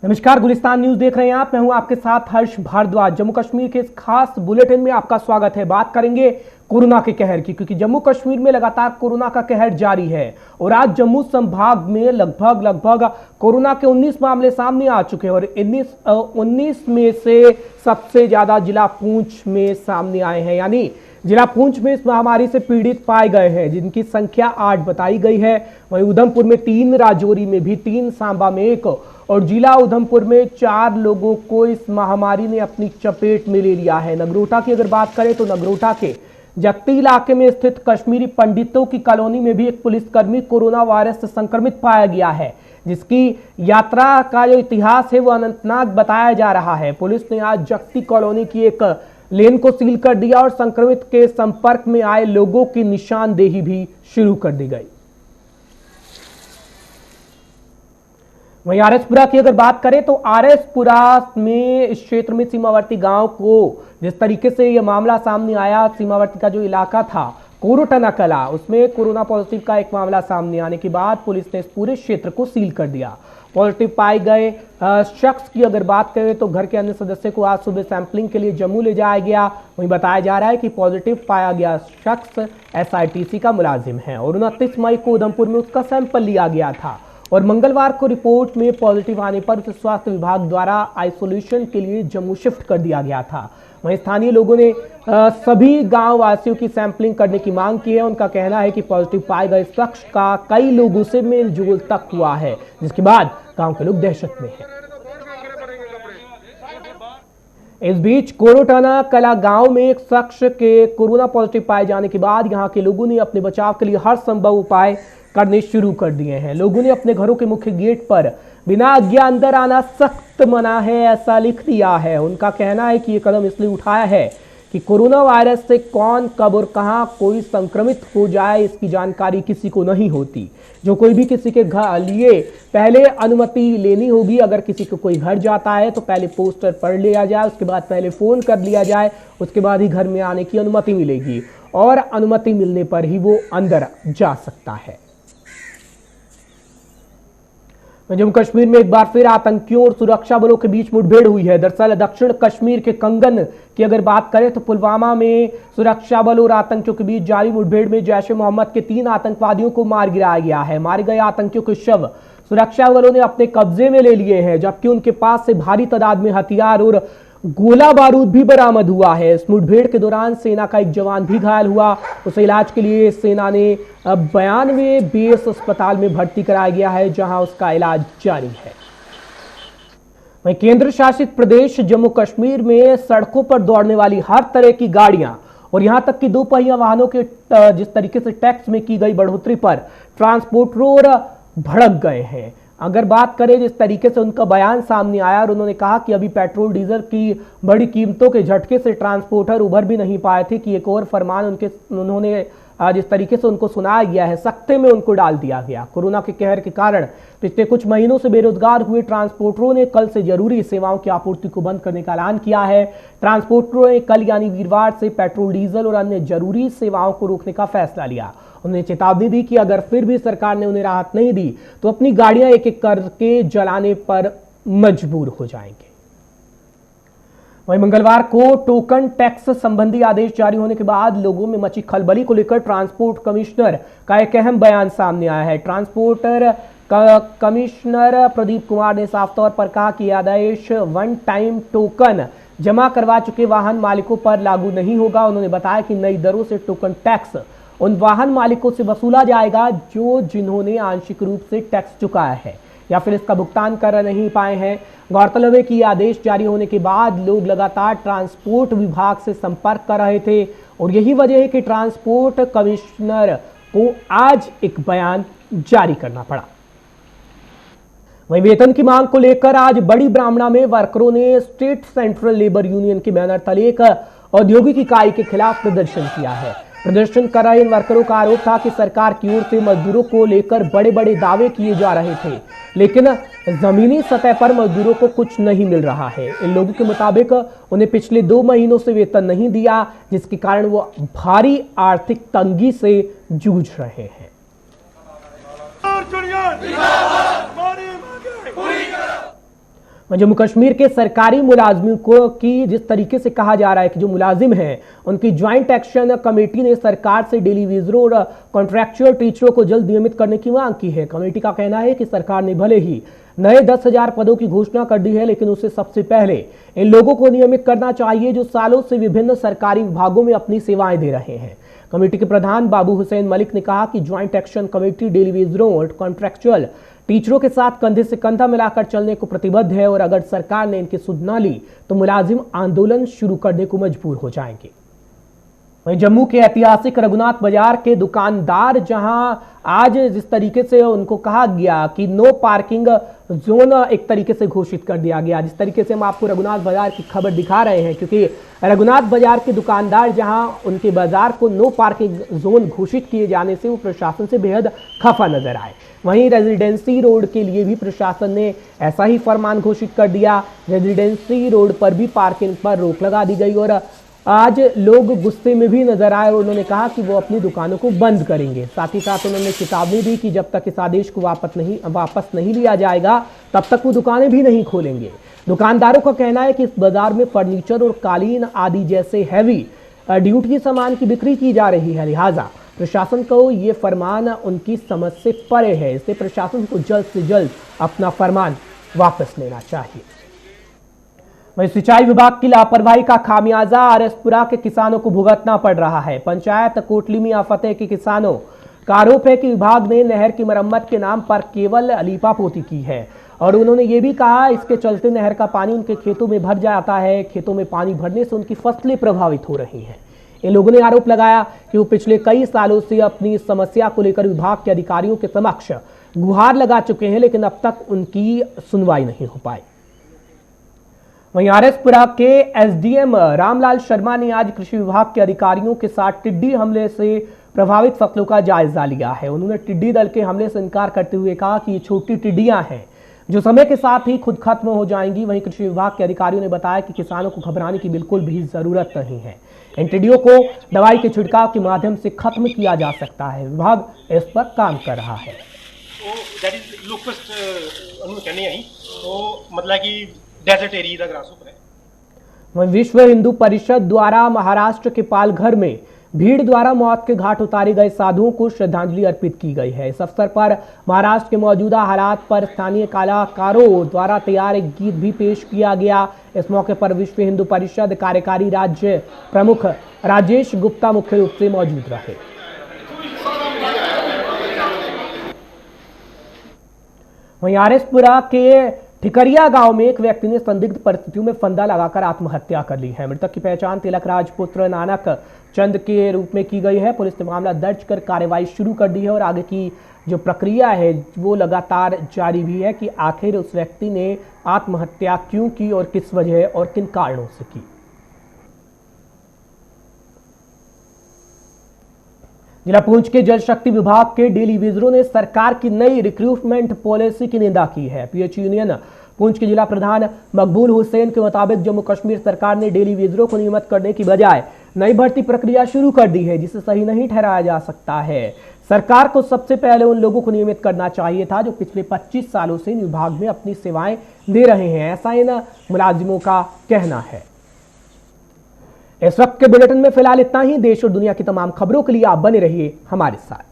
नमस्कार, गुलिस्तान न्यूज देख रहे हैं आप। मैं हूं आपके साथ हर्ष भारद्वाज। जम्मू कश्मीर के इस खास बुलेटिन में आपका स्वागत है। बात करेंगे कोरोना के कहर की, क्योंकि जम्मू कश्मीर में लगातार कोरोना का कहर जारी है और आज जम्मू संभाग में लगभग कोरोना के 19 मामले सामने आ चुके हैं और 19 में से सबसे ज्यादा जिला पुंछ में सामने आए हैं। यानी जिला पुंछ में इस महामारी से पीड़ित पाए गए हैं, जिनकी संख्या 8 बताई गई है। वहीं उधमपुर में 3, राजौरी में भी 3, सांबा में 1 और जिला उधमपुर में 4 लोगों को इस महामारी ने अपनी चपेट में ले लिया है। नगरोटा की अगर बात करें तो नगरोटा के जक्ती इलाके में स्थित कश्मीरी पंडितों की कॉलोनी में भी एक पुलिसकर्मी कोरोना वायरस से संक्रमित पाया गया है, जिसकी यात्रा का जो इतिहास है वो अनंतनाग बताया जा रहा है। पुलिस ने आज जक्ती कॉलोनी की एक लेन को सील कर दिया और संक्रमित के संपर्क में आए लोगों की निशानदेही भी शुरू कर दी गई। वहीं आरएसपुरा की अगर बात करें तो आरएसपुरा में इस क्षेत्र में सीमावर्ती गांव को जिस तरीके से यह मामला सामने आया, सीमावर्ती का जो इलाका था कोरोटना कला, उसमें कोरोना पॉजिटिव का एक मामला सामने आने के बाद पुलिस ने इस पूरे क्षेत्र को सील कर दिया। पॉजिटिव पाए गए शख्स की अगर बात करें तो घर के अन्य सदस्य को आज सुबह सैंपलिंग के लिए जम्मू ले जाया गया। वहीं बताया जा रहा है कि पॉजिटिव पाया गया शख्स एसआईटीसी का मुलाजिम है और 29 मई को उधमपुर में उसका सैंपल लिया गया था और मंगलवार को रिपोर्ट में पॉजिटिव आने पर उसे स्वास्थ्य विभाग द्वारा आइसोलेशन के लिए जम्मू शिफ्ट कर दिया गया था। वहीं स्थानीय लोगों ने सभी गांव वासियों की सैंपलिंग करने की मांग की है। उनका कहना है कि पॉजिटिव पाए गए शख्स का कई लोगों से मेल जोल तक हुआ है, जिसके बाद गांव के लोग दहशत में हैं। इस बीच कोरोटना कला गांव में एक शख्स के कोरोना पॉजिटिव पाए जाने के बाद यहां के लोगों ने अपने बचाव के लिए हर संभव उपाय करने शुरू कर दिए हैं। लोगों ने अपने घरों के मुख्य गेट पर बिना आज्ञा अंदर आना सख्त मना है, ऐसा लिख दिया है। उनका कहना है कि यह कदम इसलिए उठाया है कि कोरोना वायरस से कौन कब और कहां कोई संक्रमित हो जाए, इसकी जानकारी किसी को नहीं होती। जो कोई भी किसी के घर लिए पहले अनुमति लेनी होगी। अगर किसी को कोई घर जाता है तो पहले पोस्टर पढ़ लिया जाए, उसके बाद पहले फोन कर लिया जाए, उसके बाद ही घर में आने की अनुमति मिलेगी और अनुमति मिलने पर ही वो अंदर जा सकता है। जम्मू कश्मीर में एक बार फिर आतंकियों और सुरक्षा बलों के बीच मुठभेड़ हुई है। दरअसल दक्षिण कश्मीर के कंगन की अगर बात करें तो पुलवामा में सुरक्षा बल और आतंकियों के बीच जारी मुठभेड़ में जैश ए मोहम्मद के 3 आतंकवादियों को मार गिराया गया है। मारे गए आतंकियों के शव सुरक्षा बलों ने अपने कब्जे में ले लिए हैं, जबकि उनके पास से भारी तादाद में हथियार और गोला बारूद भी बरामद हुआ है। इस मुठभेड़ के दौरान सेना का एक जवान भी घायल हुआ, उसे इलाज के लिए सेना ने 92 बेस अस्पताल में भर्ती कराया गया है, जहां उसका इलाज जारी है। वहीं केंद्र शासित प्रदेश जम्मू कश्मीर में सड़कों पर दौड़ने वाली हर तरह की गाड़ियां और यहां तक कि 2 पहिया वाहनों के जिस तरीके से टैक्स में की गई बढ़ोतरी पर ट्रांसपोर्टर भड़क गए हैं। अगर बात करें जिस तरीके से उनका बयान सामने आया और उन्होंने कहा कि अभी पेट्रोल डीजल की बड़ी कीमतों के झटके से ट्रांसपोर्टर उभर भी नहीं पाए थे कि एक और फरमान उन्होंने जिस तरीके से उनको सुनाया गया है, सख्ते में उनको डाल दिया गया। कोरोना के कहर के कारण पिछले कुछ महीनों से बेरोजगार हुए ट्रांसपोर्टरों ने कल से जरूरी सेवाओं की आपूर्ति को बंद करने का ऐलान किया है। ट्रांसपोर्टरों ने कल यानी वीरवार से पेट्रोल डीजल और अन्य जरूरी सेवाओं को रोकने का फैसला लिया। उन्होंने चेतावनी दी कि अगर फिर भी सरकार ने उन्हें राहत नहीं दी तो अपनी गाड़ियां एक एक करके जलाने पर मजबूर हो जाएंगे। वहीं मंगलवार को टोकन टैक्स संबंधी आदेश जारी होने के बाद लोगों में मची खलबली को लेकर ट्रांसपोर्ट कमिश्नर का एक अहम बयान सामने आया है। ट्रांसपोर्टर कमिश्नर प्रदीप कुमार ने साफ तौर पर कहा कि आदेश 1 टाइम टोकन जमा करवा चुके वाहन मालिकों पर लागू नहीं होगा। उन्होंने बताया कि नई दरों से टोकन टैक्स उन वाहन मालिकों से वसूला जाएगा जिन्होंने आंशिक रूप से टैक्स चुकाया है या फिर इसका भुगतान कर नहीं पाए हैं। गौरतलब है कि आदेश जारी होने के बाद लोग लगातार ट्रांसपोर्ट विभाग से संपर्क कर रहे थे और यही वजह है कि ट्रांसपोर्ट कमिश्नर को आज एक बयान जारी करना पड़ा। वहीं वेतन की मांग को लेकर आज बड़ी ब्राह्मणा में वर्करों ने स्टेट सेंट्रल लेबर यूनियन के बैनर तले एक औद्योगिक इकाई के खिलाफ प्रदर्शन किया है। प्रदर्शन कर रहे इन वर्करों का आरोप था कि सरकार की ओर से मजदूरों को लेकर बड़े बड़े दावे किए जा रहे थे, लेकिन जमीनी सतह पर मजदूरों को कुछ नहीं मिल रहा है। इन लोगों के मुताबिक उन्हें पिछले 2 महीनों से वेतन नहीं दिया, जिसके कारण वो भारी आर्थिक तंगी से जूझ रहे हैं। जम्मू कश्मीर के सरकारी मुलाजिमों को की जिस तरीके से कहा जा रहा है कि जो मुलाजिम हैं उनकी ज्वाइंट एक्शन कमेटी ने सरकार से डेली वेजरों और कॉन्ट्रैक्चुअल टीचरों को जल्द नियमित करने की मांग की है। कमेटी का कहना है कि सरकार ने भले ही नए 10,000 पदों की घोषणा कर दी है, लेकिन उसे सबसे पहले इन लोगों को नियमित करना चाहिए जो सालों से विभिन्न सरकारी विभागों में अपनी सेवाएं दे रहे हैं। कमेटी के प्रधान बाबू हुसैन मलिक ने कहा कि ज्वाइंट एक्शन कमेटी डेली वेजरों और कॉन्ट्रैक्चुअल टीचरों के साथ कंधे से कंधा मिलाकर चलने को प्रतिबद्ध है और अगर सरकार ने इनकी सुध न ली तो मुलाजिम आंदोलन शुरू करने को मजबूर हो जाएंगे। वहीं जम्मू के ऐतिहासिक रघुनाथ बाजार के दुकानदार जहां आज जिस तरीके से उनको कहा गया कि नो पार्किंग जोन एक तरीके से घोषित कर दिया गया, जिस तरीके से हम आपको रघुनाथ बाजार की खबर दिखा रहे हैं, क्योंकि रघुनाथ बाजार के दुकानदार जहां उनके बाजार को नो पार्किंग जोन घोषित किए जाने से वो प्रशासन से बेहद खफा नजर आए। वहीं रेजिडेंसी रोड के लिए भी प्रशासन ने ऐसा ही फरमान घोषित कर दिया। रेजिडेंसी रोड पर भी पार्किंग पर रोक लगा दी गई और आज लोग गुस्से में भी नजर आए और उन्होंने कहा कि वो अपनी दुकानों को बंद करेंगे। साथ ही साथ उन्होंने चेतावनी दी कि जब तक इस आदेश को वापस नहीं लिया जाएगा तब तक वो दुकानें भी नहीं खोलेंगे। दुकानदारों का कहना है कि इस बाजार में फर्नीचर और कालीन आदि जैसे हैवी ड्यूटी सामान की बिक्री की जा रही है, लिहाजा प्रशासन को ये फरमान उनकी समझ से परे है, इसलिए प्रशासन को जल्द से जल्द अपना फरमान वापस लेना चाहिए। वहीं सिंचाई विभाग की लापरवाही का खामियाजा आरएसपुरा के किसानों को भुगतना पड़ रहा है। पंचायत कोटली मियां फतेह के किसानों का आरोप है कि विभाग ने नहर की मरम्मत के नाम पर केवल लीपापोती की है और उन्होंने ये भी कहा इसके चलते नहर का पानी उनके खेतों में भर जाता है। खेतों में पानी भरने से उनकी फसलें प्रभावित हो रही हैं। इन लोगों ने आरोप लगाया कि वो पिछले कई सालों से अपनी इस समस्या को लेकर विभाग के अधिकारियों के समक्ष गुहार लगा चुके हैं, लेकिन अब तक उनकी सुनवाई नहीं हो पाई। वहीं आरएसपुरा के एसडीएम रामलाल शर्मा ने आज कृषि विभाग के अधिकारियों के साथ टिड्डी हमले से प्रभावित फसलों का जायजा लिया है। उन्होंने टिड्डी दल के हमले से इनकार करते हुए कहा कि ये छोटी टिड्डियां हैं जो समय के साथ ही खुद खत्म हो जाएंगी। वहीं कृषि विभाग के अधिकारियों ने बताया कि किसानों को घबराने की बिल्कुल भी जरूरत नहीं है। इन टिड्डियों को दवाई के छिड़काव के माध्यम से खत्म किया जा सकता है। विभाग इस पर काम कर रहा है। वहीं विश्व हिंदू परिषद द्वारा महाराष्ट्र के पालघर में भीड़ द्वारा मौत के घाट उतारे गए साधुओं को श्रद्धांजलि अर्पित की गई है। इस अवसर पर महाराष्ट्र के मौजूदा हालात पर स्थानीय कलाकारों द्वारा तैयार एक गीत भी पेश किया गया। इस मौके पर विश्व हिंदू परिषद कार्यकारी राज्य प्रमुख राजेश गुप्ता मुख्य रूप से मौजूद रहे। वहीं आरएसपुरा के ठिकरिया गांव में एक व्यक्ति ने संदिग्ध परिस्थितियों में फंदा लगाकर आत्महत्या कर ली है। मृतक की पहचान तिलक राज पुत्र नानक चंद के रूप में की गई है। पुलिस ने मामला दर्ज कर कार्रवाई शुरू कर दी है और आगे की जो प्रक्रिया है वो लगातार जारी भी है कि आखिर उस व्यक्ति ने आत्महत्या क्यों की और किस वजह और किन कारणों से की। जिला पुंछ के जल शक्ति विभाग के डेली वेजरों ने सरकार की नई रिक्रूटमेंट पॉलिसी की निंदा की है। पीएच यूनियन पुंछ के जिला प्रधान मकबूल हुसैन के मुताबिक जम्मू कश्मीर सरकार ने डेली वेजरों को नियमित करने की बजाय नई भर्ती प्रक्रिया शुरू कर दी है, जिसे सही नहीं ठहराया जा सकता है। सरकार को सबसे पहले उन लोगों को नियमित करना चाहिए था जो पिछले 25 सालों से विभाग में अपनी सेवाएं दे रहे हैं, ऐसा इन मुलाजिमों का कहना है। इस वक्त के बुलेटिन में फिलहाल इतना ही। देश और दुनिया की तमाम खबरों के लिए आप बने रहिए हमारे साथ।